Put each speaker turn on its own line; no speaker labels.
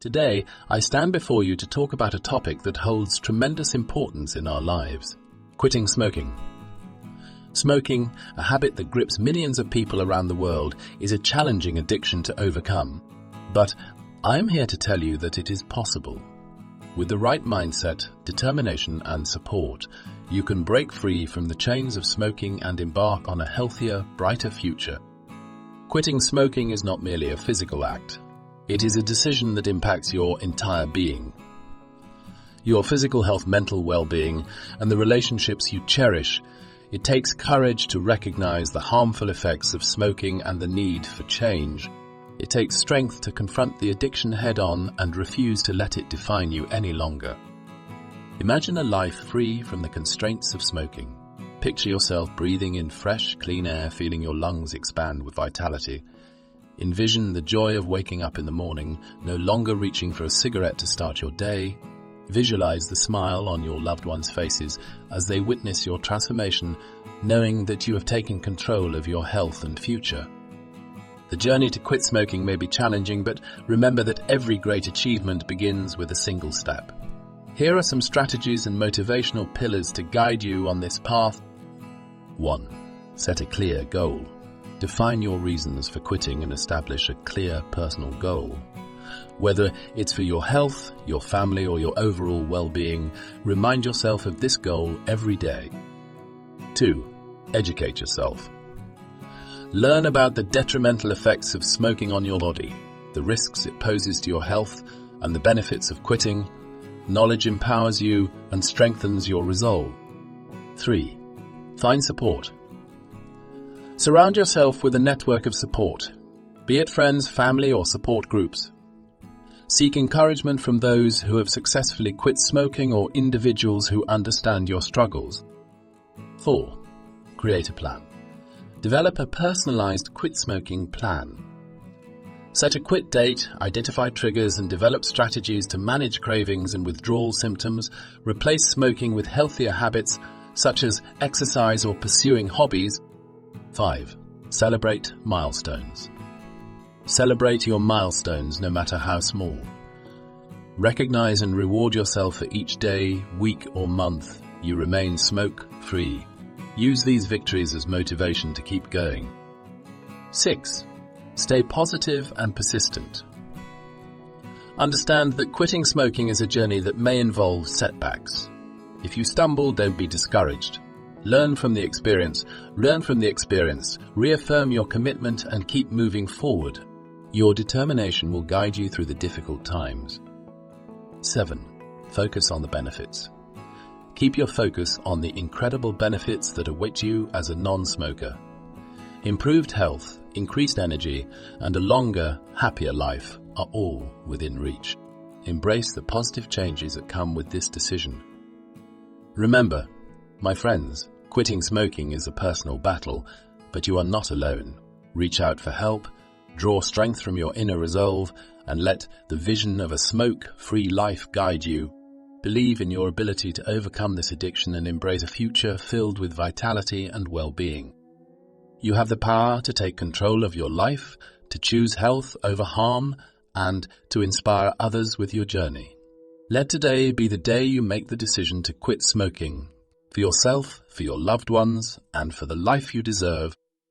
Today, I stand before you to talk about a topic that holds tremendous importance in our lives: quitting smoking. Smoking, a habit that grips millions of people around the world, is a challenging addiction to overcome. But I am here to tell you that it is possible. With the right mindset, determination, and support, you can break free from the chains of smoking and embark on a healthier, brighter future. Quitting smoking is not merely a physical act. It is a decision that impacts your entire being. Your physical health, mental well-being, and the relationships you cherish. It takes courage to recognize the harmful effects of smoking and the need for change. It takes strength to confront the addiction head-on and refuse to let it define you any longer. Imagine a life free from the constraints of smoking. Picture yourself breathing in fresh, clean air, feeling your lungs expand with vitality. Envision the joy of waking up in the morning, no longer reaching for a cigarette to start your day. Visualize the smile on your loved ones' faces as they witness your transformation, knowing that you have taken control of your health and future. The journey to quit smoking may be challenging, but remember that every great achievement begins with a single step. Here are some strategies and motivational pillars to guide you on this path. 1. Set a clear goal. Define your reasons for quitting and establish a clear personal goal. Whether it's for your health, your family, or your overall well-being, remind yourself of this goal every day. 2. Educate yourself. Learn about the detrimental effects of smoking on your body, the risks it poses to your health, and the benefits of quitting. Knowledge empowers you and strengthens your resolve. 3. Find support. Surround yourself with a network of support, be it friends, family, or support groups. Seek encouragement from those who have successfully quit smoking or individuals who understand your struggles. 4. Create a plan. Develop a personalized quit smoking plan. Set a quit date, identify triggers, and develop strategies to manage cravings and withdrawal symptoms. Replace smoking with healthier habits such as exercise or pursuing hobbies. 5. Celebrate milestones. Celebrate your milestones, no matter how small. Recognize and reward yourself for each day, week, or month you remain smoke-free. Use these victories as motivation to keep going. 6. Stay positive and persistent. Understand that quitting smoking is a journey that may involve setbacks. If you stumble, don't be discouraged. Learn from the experience, reaffirm your commitment, and keep moving forward. Your determination will guide you through the difficult times. 7. Focus on the benefits. Keep your focus on the incredible benefits that await you as a non-smoker. Improved health, increased energy, and a longer, happier life are all within reach. Embrace the positive changes that come with this decision. Remember, my friends, quitting smoking is a personal battle, but you are not alone. Reach out for help, draw strength from your inner resolve, and let the vision of a smoke-free life guide you. Believe in your ability to overcome this addiction and embrace a future filled with vitality and well-being. You have the power to take control of your life, to choose health over harm, and to inspire others with your journey. Let today be the day you make the decision to quit smoking, for yourself, for your loved ones, and for the life you deserve.